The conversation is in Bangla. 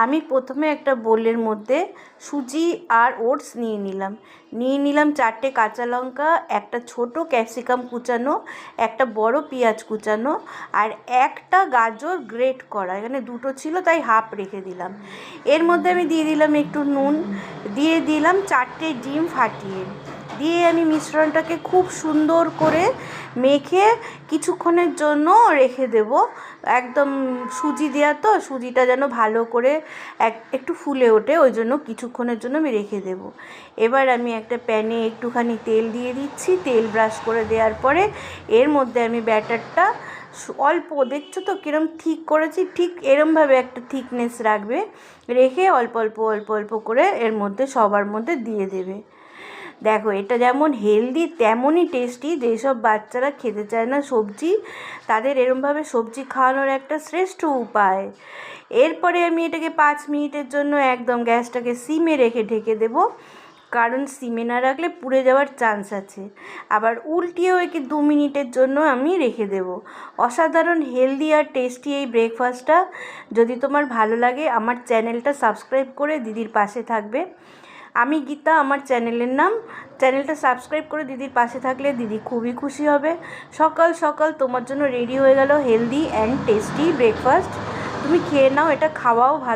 আমি প্রথমে একটা বোলের মধ্যে সুজি আর ওটস নিয়ে নিলাম 4টে কাঁচা লঙ্কা, একটা ছোট ক্যাপসিকাম কুচানো, একটা বড় পেঁয়াজ কুচানো আর একটা গাজর গ্রেট করা। এখানে দুটো ছিল তাই হাফ রেখে দিলাম। এর মধ্যে আমি দিয়ে দিলাম একটু নুন, দিয়ে দিলাম 4টে ডিম ফাটিয়ে, দিয়ে আমি মিশ্রণটাকে খুব সুন্দর করে মেখে কিছুক্ষণের জন্য রেখে দেব। একদম সুজি দেওয়া তো, সুজিটা যেন ভালো করে একটু ফুলে ওঠে, ওই জন্য কিছুক্ষণের জন্য আমি রেখে দেব। এবার আমি একটা প্যানে একটুখানি তেল দিয়ে দিচ্ছি। তেল ব্রাশ করে দেওয়ার পরে এর মধ্যে আমি ব্যাটারটা অল্প, দেখছো তো কিরম ঠিক করেছি, ঠিক এরমভাবে একটা থিকনেস রাখবে, রেখে অল্প অল্প অল্প অল্প করে এর মধ্যে সবার মধ্যে দিয়ে দেবে। দেখো, এটা যেমন হেলদি তেমনই টেস্টি। যেসব বাচ্চারা খেতে চায় না সবজি, তাদের এরমভাবে সবজি খাওয়ানোর একটা শ্রেষ্ঠ উপায়। এরপরে আমি এটাকে 5 মিনিটের জন্য একদম গ্যাসটাকে সিমে রেখে ঢেকে দেবো, কারণ সিমে না রাখলে পুড়ে যাওয়ার চান্স আছে। আবার উল্টিয়েও একে 2 মিনিটের জন্য আমি রেখে দেব। অসাধারণ হেলদি আর টেস্টি এই ব্রেকফাস্টটা যদি তোমার ভালো লাগে, আমার চ্যানেলটা সাবস্ক্রাইব করে দিদির পাশে থাকবে। আমি গীতা, আমার চ্যানেলের নাম। চ্যানেলটা সাবস্ক্রাইব করে দিদির পাশে থাকলে দিদি খুবই খুশি হবে। সকাল সকাল তোমার জন্য রেডি হয়ে গেল হেলদি অ্যান্ড টেস্টি ব্রেকফাস্ট। তুমি খেয়ে নাও, এটা খাওয়াও ভালো।